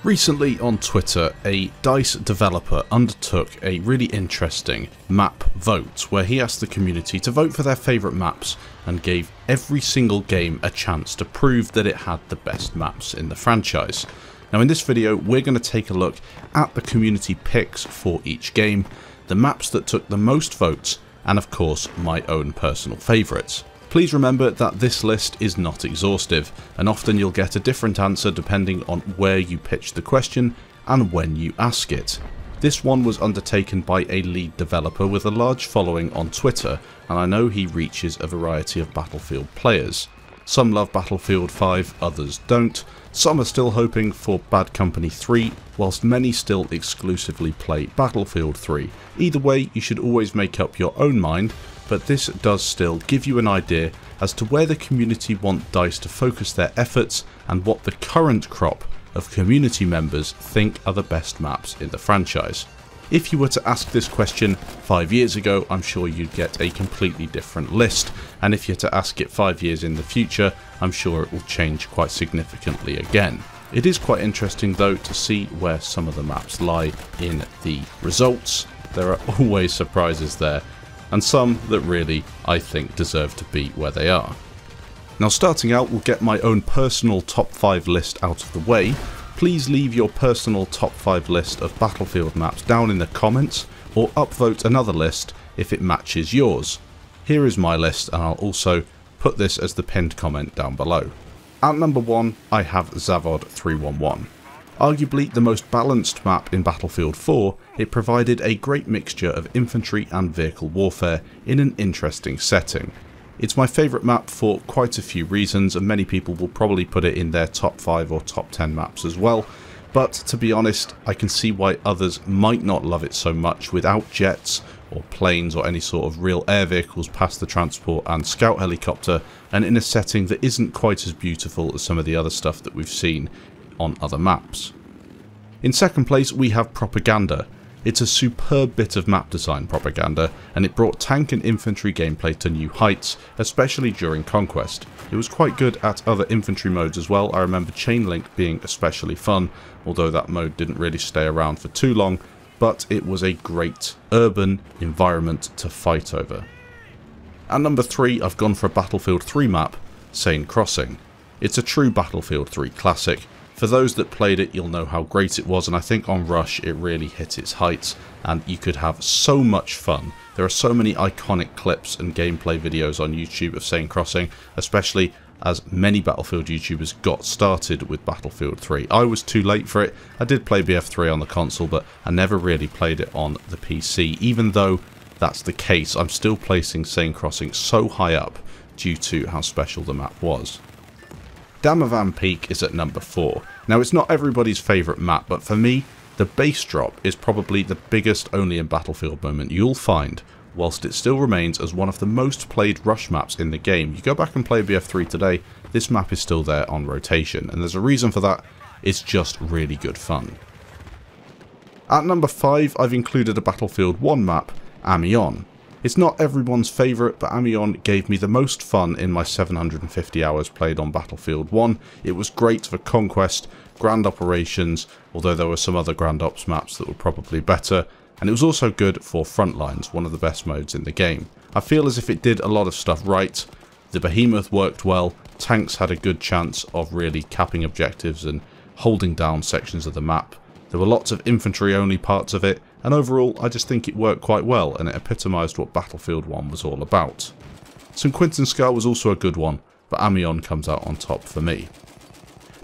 Recently on Twitter, a DICE developer undertook a really interesting map vote where he asked the community to vote for their favourite maps and gave every single game a chance to prove that it had the best maps in the franchise. Now in this video we're going to take a look at the community picks for each game, the maps that took the most votes, and of course my own personal favourites. Please remember that this list is not exhaustive, and often you'll get a different answer depending on where you pitch the question and when you ask it. This one was undertaken by a lead developer with a large following on Twitter, and I know he reaches a variety of Battlefield players. Some love Battlefield 5, others don't. Some are still hoping for Bad Company 3, whilst many still exclusively play Battlefield 3. Either way, you should always make up your own mind, but this does still give you an idea as to where the community want DICE to focus their efforts and what the current crop of community members think are the best maps in the franchise. If you were to ask this question 5 years ago, I'm sure you'd get a completely different list, and if you're to ask it 5 years in the future, I'm sure it will change quite significantly again. It is quite interesting though to see where some of the maps lie in the results. There are always surprises there, and some that really, I think, deserve to be where they are. Now starting out, we'll get my own personal top 5 list out of the way. Please leave your personal top 5 list of Battlefield maps down in the comments, or upvote another list if it matches yours. Here is my list, and I'll also put this as the pinned comment down below. At number 1, I have Zavod 311. Arguably the most balanced map in Battlefield 4, it provided a great mixture of infantry and vehicle warfare in an interesting setting. It's my favourite map for quite a few reasons, and many people will probably put it in their top 5 or top 10 maps as well, but to be honest, I can see why others might not love it so much without jets or planes or any sort of real air vehicles past the transport and scout helicopter, and in a setting that isn't quite as beautiful as some of the other stuff that we've seen on other maps. In second place we have Propaganda. It's a superb bit of map design, Propaganda, and it brought tank and infantry gameplay to new heights, especially during Conquest. It was quite good at other infantry modes as well. I remember Chainlink being especially fun, although that mode didn't really stay around for too long, but it was a great urban environment to fight over. At number 3 I've gone for a Battlefield 3 map, Seine Crossing. It's a true Battlefield 3 classic. For those that played it, you'll know how great it was, and I think on Rush it really hit its heights, and you could have so much fun. There are so many iconic clips and gameplay videos on YouTube of Seine Crossing, especially as many Battlefield YouTubers got started with Battlefield 3. I was too late for it. I did play BF3 on the console, but I never really played it on the PC. Even though that's the case, I'm still placing Seine Crossing so high up due to how special the map was. Damavand Peak is at number 4. Now it's not everybody's favourite map, but for me, the base drop is probably the biggest only in Battlefield moment you'll find, whilst it still remains as one of the most played rush maps in the game. You go back and play BF3 today, this map is still there on rotation, and there's a reason for that. It's just really good fun. At number 5 I've included a Battlefield 1 map, Amiens. It's not everyone's favourite, but Amiens gave me the most fun in my 750 hours played on Battlefield 1. It was great for Conquest, Grand Operations, although there were some other Grand Ops maps that were probably better, and it was also good for Frontlines, one of the best modes in the game. I feel as if it did a lot of stuff right. The Behemoth worked well, tanks had a good chance of really capping objectives and holding down sections of the map. There were lots of infantry only parts of it, and overall I just think it worked quite well, and it epitomised what Battlefield 1 was all about. St. Quentin Scar was also a good one, but Amiens comes out on top for me.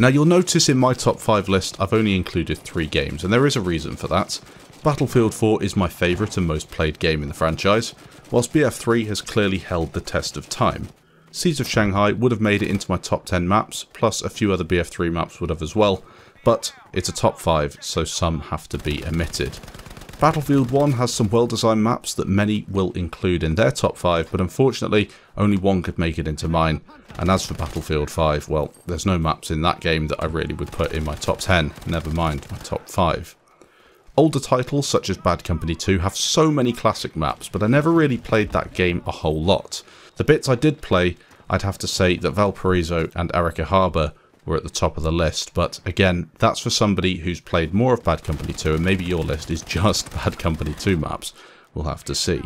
Now you'll notice in my top 5 list I've only included 3 games, and there is a reason for that. Battlefield 4 is my favourite and most played game in the franchise, whilst BF3 has clearly held the test of time. Siege of Shanghai would have made it into my top 10 maps, plus a few other BF3 maps would have as well, but it's a top 5, so some have to be omitted. Battlefield 1 has some well-designed maps that many will include in their top 5, but unfortunately only one could make it into mine. And as for Battlefield 5, well, there's no maps in that game that I really would put in my top 10, never mind my top 5. Older titles such as Bad Company 2 have so many classic maps, but I never really played that game a whole lot. The bits I did play, I'd have to say that Valparaiso and Arica Harbour were at the top of the list, but again, that's for somebody who's played more of Bad Company 2, and maybe your list is just Bad Company 2 maps. We'll have to see.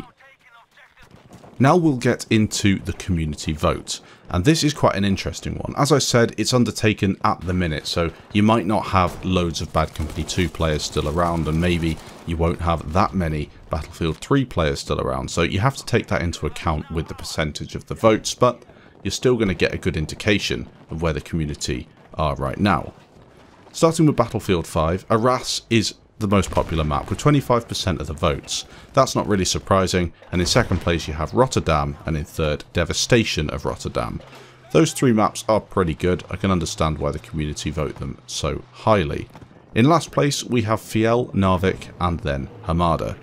Now we'll get into the community vote, and this is quite an interesting one. As I said, it's undertaken at the minute, so you might not have loads of Bad Company 2 players still around, and maybe you won't have that many Battlefield 3 players still around, so you have to take that into account with the percentage of the votes, but you're still going to get a good indication of where the community are right now. Starting with Battlefield 5, Arras is the most popular map with 25% of the votes. That's not really surprising, and in second place you have Rotterdam, and in third, Devastation of Rotterdam. Those three maps are pretty good. I can understand why the community vote them so highly. In last place we have Fiel, Narvik, and then Hamada.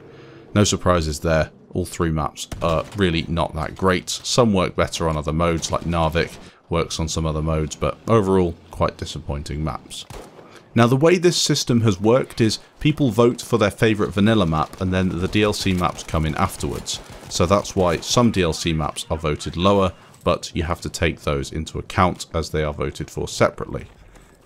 No surprises there. All three maps are really not that great. Some work better on other modes, like Narvik works on some other modes, but overall quite disappointing maps. Now the way this system has worked is people vote for their favourite vanilla map, and then the DLC maps come in afterwards. So that's why some DLC maps are voted lower, but you have to take those into account as they are voted for separately.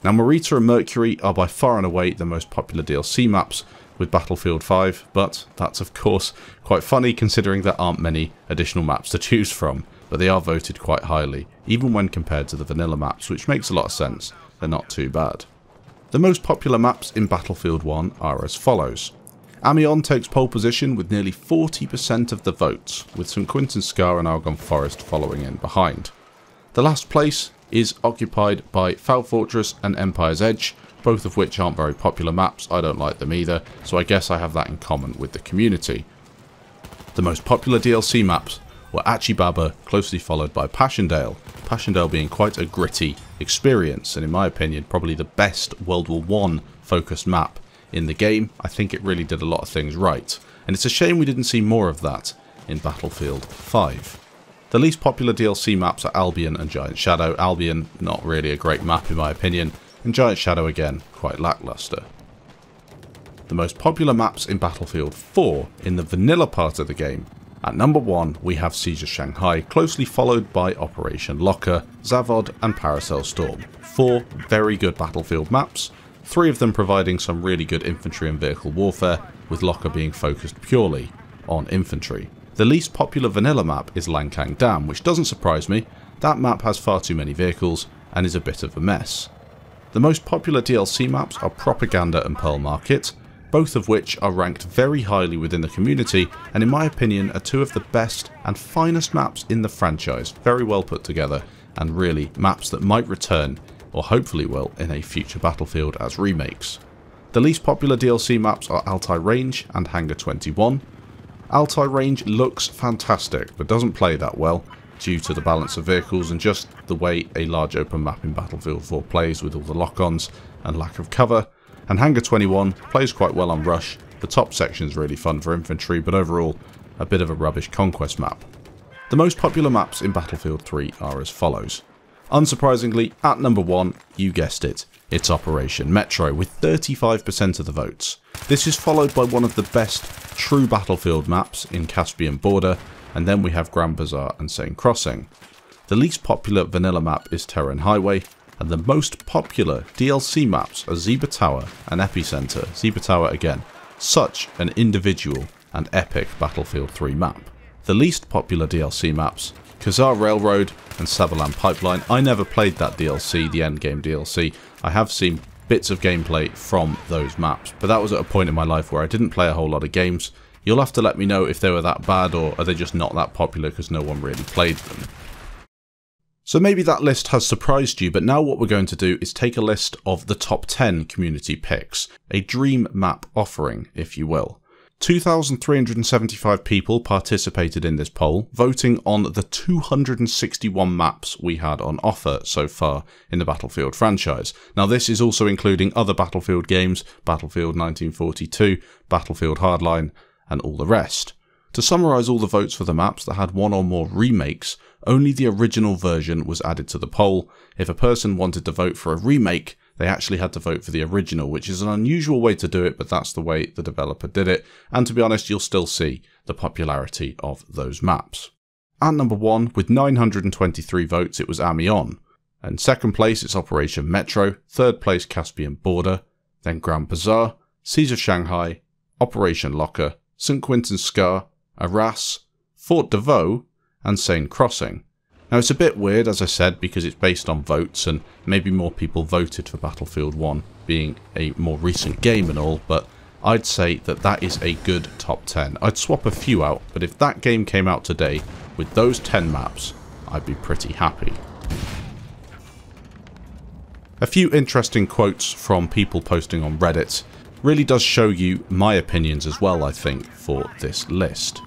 Now Morita and Mercury are by far and away the most popular DLC maps with Battlefield 5, but that's of course quite funny considering there aren't many additional maps to choose from, but they are voted quite highly, even when compared to the vanilla maps, which makes a lot of sense. They're not too bad. The most popular maps in Battlefield 1 are as follows. Amiens takes pole position with nearly 40% of the votes, with St Quentin Scar and Argonne Forest following in behind. The last place is occupied by Foul Fortress and Empire's Edge, both of which aren't very popular maps. I don't like them either, so I guess I have that in common with the community. The most popular DLC maps were Achibaba, closely followed by Passchendaele. Passchendaele being quite a gritty experience, and in my opinion probably the best World War I focused map in the game. I think it really did a lot of things right, and it's a shame we didn't see more of that in Battlefield 5. The least popular DLC maps are Albion and Giant Shadow. Albion, not really a great map in my opinion, and Giant Shadow again, quite lackluster. The most popular maps in Battlefield 4 in the vanilla part of the game. At number 1 we have Siege of Shanghai, closely followed by Operation Locker, Zavod and Paracel Storm. 4 very good Battlefield maps, 3 of them providing some really good infantry and vehicle warfare, with Locker being focused purely on infantry. The least popular vanilla map is Lankang Dam, which doesn't surprise me. That map has far too many vehicles and is a bit of a mess. The most popular DLC maps are Propaganda and Pearl Market, both of which are ranked very highly within the community, and in my opinion are 2 of the best and finest maps in the franchise. Very well put together, and really maps that might return, or hopefully will, in a future Battlefield as remakes. The least popular DLC maps are Altai Range and Hangar 21. Altai Range looks fantastic, but doesn't play that well, due to the balance of vehicles and just the way a large open map in Battlefield 4 plays with all the lock-ons and lack of cover. And Hangar 21 plays quite well on Rush. The top section is really fun for infantry, but overall a bit of a rubbish conquest map. The most popular maps in Battlefield 3 are as follows. Unsurprisingly, at number 1, you guessed it, it's Operation Metro with 35% of the votes. This is followed by one of the best true Battlefield maps in Caspian Border, and then we have Grand Bazaar and Seine Crossing. The least popular vanilla map is Terran Highway, and the most popular DLC maps are Zebra Tower and Epicenter. Zebra Tower again, such an individual and epic Battlefield 3 map. The least popular DLC maps, Khazar Railroad and Sabalan Pipeline. I never played that DLC, the endgame DLC. I have seen bits of gameplay from those maps, but that was at a point in my life where I didn't play a whole lot of games. You'll have to let me know if they were that bad, or are they just not that popular because no one really played them. So maybe that list has surprised you, but now what we're going to do is take a list of the top 10 community picks, a dream map offering, if you will. 2,375 people participated in this poll, voting on the 261 maps we had on offer so far in the Battlefield franchise. Now this is also including other Battlefield games, Battlefield 1942, Battlefield Hardline, and all the rest. To summarise all the votes for the maps that had one or more remakes, only the original version was added to the poll. If a person wanted to vote for a remake, they actually had to vote for the original, which is an unusual way to do it, but that's the way the developer did it, and to be honest, you'll still see the popularity of those maps. At number 1, with 923 votes, it was Amiens. In second place it's Operation Metro, third place Caspian Border, then Grand Bazaar, Siege of Shanghai, Operation Locker, St. Quentin Scar, Arras, Fort de Vaux, and Seine Crossing. Now it's a bit weird, as I said, because it's based on votes and maybe more people voted for Battlefield 1 being a more recent game and all, but I'd say that that is a good top 10. I'd swap a few out, but if that game came out today with those 10 maps, I'd be pretty happy. A few interesting quotes from people posting on Reddit really does show you my opinions as well, I think, for this list.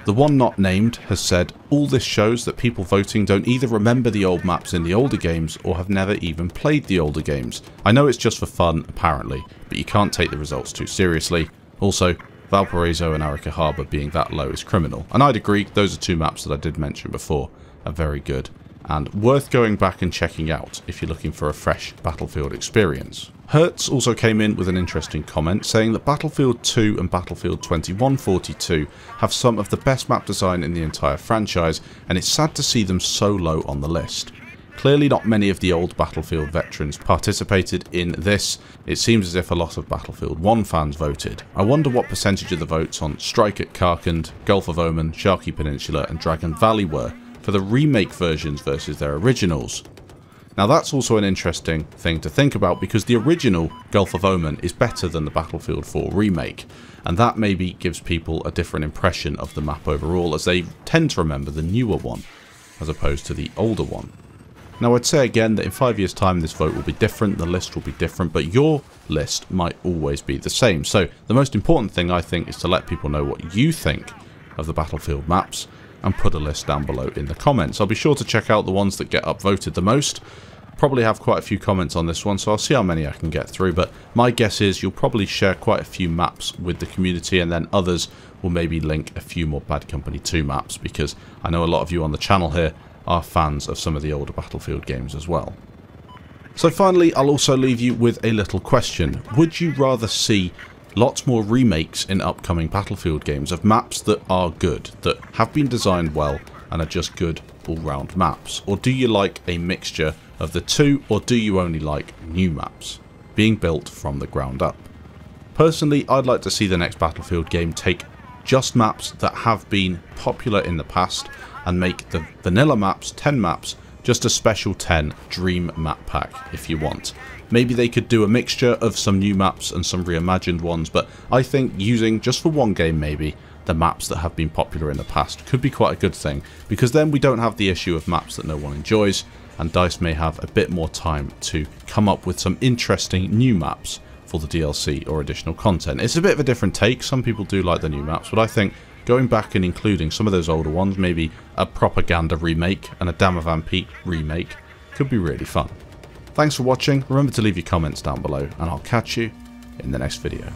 The one not named has said, all this shows that people voting don't either remember the old maps in the older games or have never even played the older games. I know it's just for fun, apparently, but you can't take the results too seriously. Also, Valparaiso and Arica Harbour being that low is criminal. And I'd agree, those are two maps that I did mention before are very good and worth going back and checking out if you're looking for a fresh Battlefield experience. Hertz also came in with an interesting comment saying that Battlefield 2 and Battlefield 2142 have some of the best map design in the entire franchise, and it's sad to see them so low on the list. Clearly not many of the old Battlefield veterans participated in this. It seems as if a lot of Battlefield 1 fans voted. I wonder what percentage of the votes on Strike at Karkand, Gulf of Oman, Sharkey Peninsula and Dragon Valley were for the remake versions versus their originals. Now that's also an interesting thing to think about, because the original Gulf of Oman is better than the Battlefield 4 remake, and that maybe gives people a different impression of the map overall, as they tend to remember the newer one as opposed to the older one. Now I'd say again that in 5 years time this vote will be different, the list will be different, but your list might always be the same. So the most important thing I think is to let people know what you think of the Battlefield maps and put a list down below in the comments. I'll be sure to check out the ones that get upvoted the most. Probably have quite a few comments on this one, so I'll see how many I can get through, but my guess is you'll probably share quite a few maps with the community, and then others will maybe link a few more Bad Company 2 maps, because I know a lot of you on the channel here are fans of some of the older Battlefield games as well. So finally, I'll also leave you with a little question. Would you rather see lots more remakes in upcoming Battlefield games of maps that are good, that have been designed well and are just good all-round maps? Or do you like a mixture of the two, or do you only like new maps being built from the ground up? Personally, I'd like to see the next Battlefield game take just maps that have been popular in the past and make the vanilla maps, 10 maps, just a special 10 dream map pack if you want. Maybe they could do a mixture of some new maps and some reimagined ones, but I think using, just for one game maybe, the maps that have been popular in the past could be quite a good thing, because then we don't have the issue of maps that no one enjoys, and DICE may have a bit more time to come up with some interesting new maps for the DLC or additional content. It's a bit of a different take. Some people do like the new maps, but I think going back and including some of those older ones, maybe a Propaganda remake and a Damavand Peak remake, could be really fun. Thanks for watching. Remember to leave your comments down below, and I'll catch you in the next video.